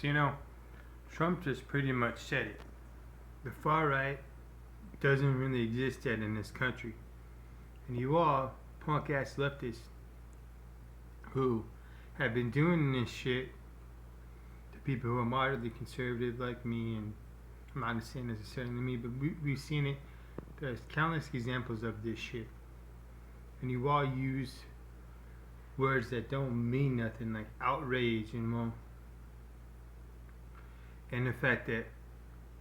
So, Trump just pretty much said it. The far right doesn't really exist yet in this country. And you all, punk ass leftists, who have been doing this shit to people who are moderately conservative like me, and I'm not saying necessarily me, but we've seen it. There's countless examples of this shit. And you all use words that don't mean nothing, like outrage and the fact that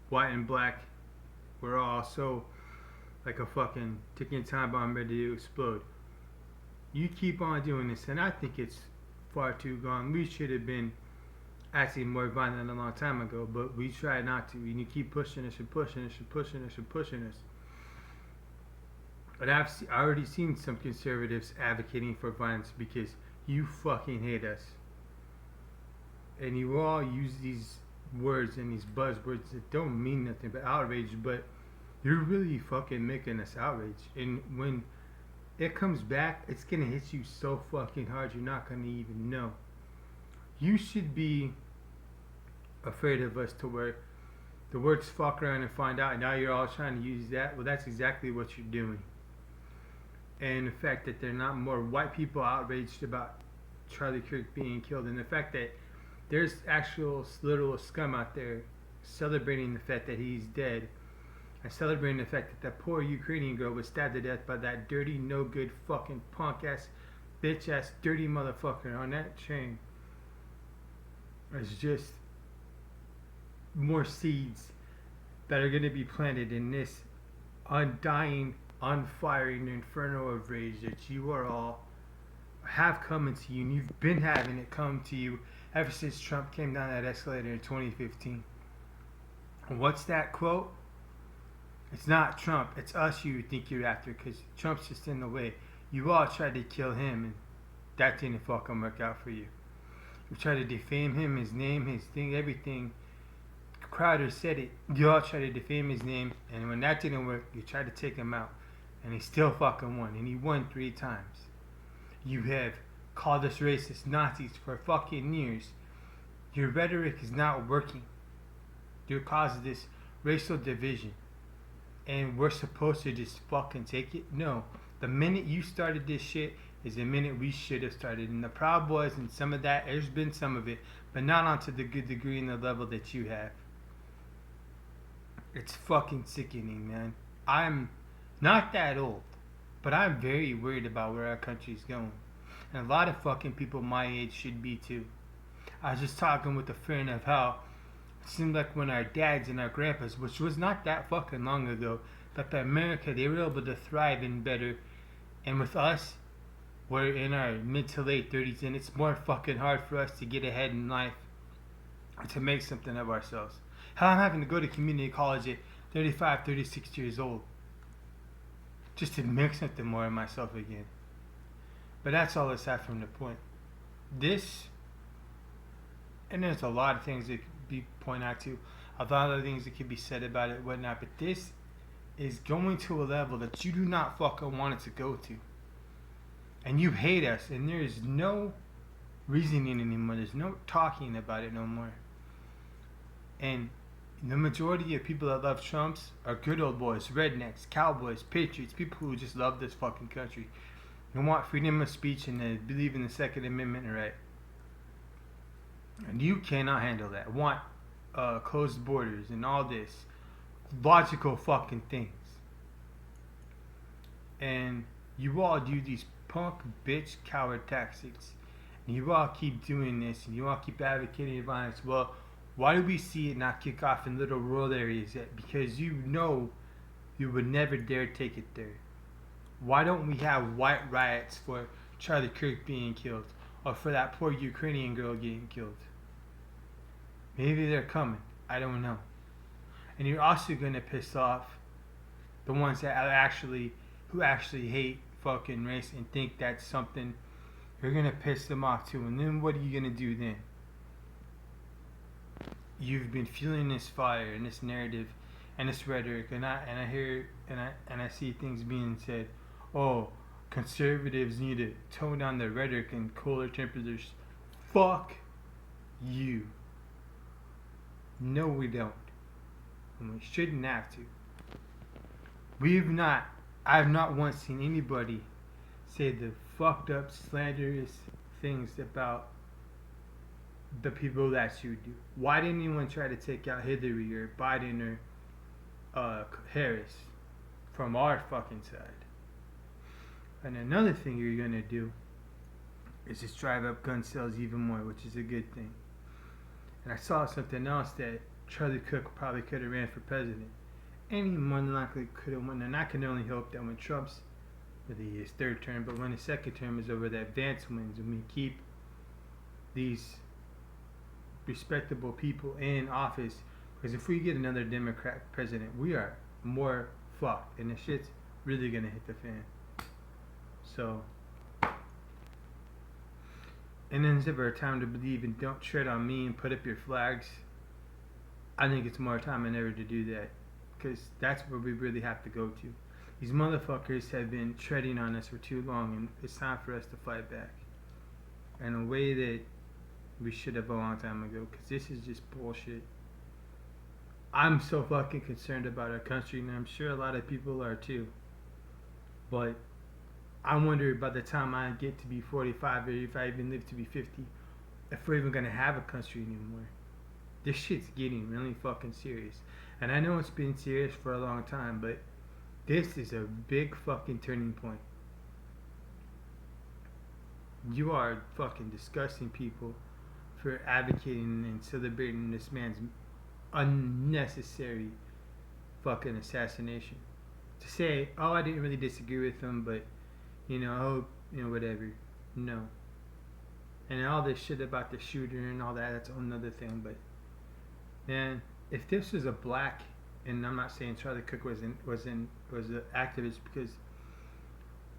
white and black were all so like a fucking ticking time bomb ready to explode. You keep on doing this, and I think it's far too gone. We should have been actually more violent a long time ago, but we try not to. And you keep pushing us and pushing us and pushing us and pushing us. But I've already seen some conservatives advocating for violence because you fucking hate us. And you all use these words and these buzzwords that don't mean nothing but outrage, but you're really fucking making us outrage. And when it comes back, it's gonna hit you so fucking hard you're not gonna even know. You should be afraid of us to where the words fuck around and find out, and now you're all trying to use that. Well, that's exactly what you're doing. And the fact that they're not more white people outraged about Charlie Kirk being killed, and the fact that there's actual literal scum out there celebrating the fact that he's dead, and celebrating the fact that that poor Ukrainian girl was stabbed to death by that dirty, no good, fucking punk ass, bitch ass, dirty motherfucker on that train. It's just more seeds that are going to be planted in this undying, unfiring inferno of rage that you are all have coming to you, and you've been having it come to you ever since Trump came down that escalator in 2015. And what's that quote? It's not Trump, it's us you think you're after, because Trump's just in the way. You all tried to kill him, and that didn't fucking work out for you. You tried to defame him, his name, his thing, everything. Crowder said it. You all tried to defame his name, and when that didn't work, you tried to take him out. And he still fucking won, and he won 3 times. You have called us racist Nazis for fucking years. Your rhetoric is not working. You're causing this racial division. And we're supposed to just fucking take it? No. The minute you started this shit is the minute we should have started. And the problem was, and some of that, there's been some of it, but not onto the good degree and the level that you have. It's fucking sickening, man. I'm not that old, but I'm very worried about where our country's going. And a lot of fucking people my age should be too. I was just talking with a friend of how it seemed like when our dads and our grandpas, which was not that fucking long ago, that America, they were able to thrive in better. And with us, we're in our mid to late 30s, and it's more fucking hard for us to get ahead in life and to make something of ourselves. Hell, I'm having to go to community college at 35, 36 years old just to make something more of myself again. But that's all aside from the point. This, and there's a lot of things that could be pointed out to, a lot of things that could be said about it, whatnot, but this is going to a level that you do not fucking want it to go to. And you hate us, and there is no reasoning anymore. There's no talking about it no more. And the majority of people that love Trumps are good old boys, rednecks, cowboys, patriots, people who just love this fucking country and want freedom of speech and they believe in the Second Amendment right. And you cannot handle that. Want closed borders and all this logical fucking things. And you all do these punk bitch coward tactics. And you all keep doing this and you all keep advocating violence. Well, why do we see it not kick off in little rural areas yet? Because you know you would never dare take it there. Why don't we have white riots for Charlie Kirk being killed? Or for that poor Ukrainian girl getting killed? Maybe they're coming. I don't know. And you're also going to piss off the ones that who actually hate fucking race and think that's something. You're going to piss them off too. And then what are you going to do then? You've been fueling this fire and this narrative and this rhetoric, and I hear and I see things being said. Oh, conservatives need to tone down their rhetoric and cooler temperatures. Fuck you. No, we don't. And we shouldn't have to. We've not, I've not once seen anybody say the fucked up, slanderous things about the people that you do. Why didn't anyone try to take out Hillary or Biden or Harris from our fucking side? And another thing you're gonna do is just drive up gun sales even more, which is a good thing. And I saw something else that Charlie Cook probably could have ran for president. And he more than likely could have won. And I can only hope that when Trump's, whether his third term, but when his second term is over, that Vance wins and we keep these respectable people in office. Because if we get another Democrat president, we are more fucked. And the shit's really gonna hit the fan. So, and then it's ever a time to believe and don't tread on me and put up your flags. I think it's more time than ever to do that. Because that's where we really have to go to. These motherfuckers have been treading on us for too long, and it's time for us to fight back in a way that we should have a long time ago, because this is just bullshit. I'm so fucking concerned about our country, and I'm sure a lot of people are too. But I wonder by the time I get to be 45, or if I even live to be 50, if we're even gonna have a country anymore. This shit's getting really fucking serious. And I know it's been serious for a long time, but this is a big fucking turning point. You are fucking disgusting people for advocating and celebrating this man's unnecessary fucking assassination. To say, oh, I didn't really disagree with him, but, whatever. No. And all this shit about the shooter and all that, that's another thing, but, man, if this was a black, and I'm not saying Charlie Cook was an activist, because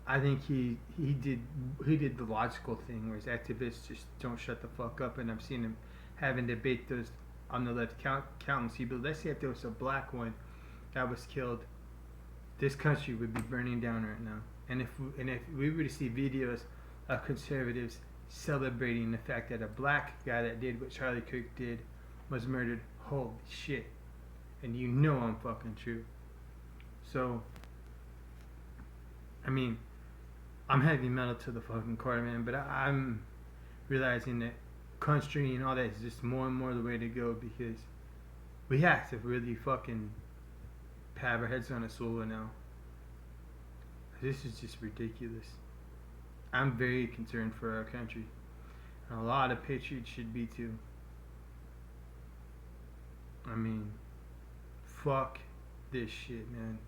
I think he did the logical thing, whereas activists just don't shut the fuck up, and I've seen him having debate those on the left countless people. Let's say if there was a black one that was killed, this country would be burning down right now. And if we were to see videos of conservatives celebrating the fact that a black guy that did what Charlie Cook did was murdered, holy shit. And you know I'm fucking true. So, I mean, I'm heavy metal to the fucking core, man, but I'm realizing that country and all that is just more and more the way to go, because we have to really fucking have our heads on a swivel now. This is just ridiculous. I'm very concerned for our country. And a lot of patriots should be too. I mean, fuck this shit, man.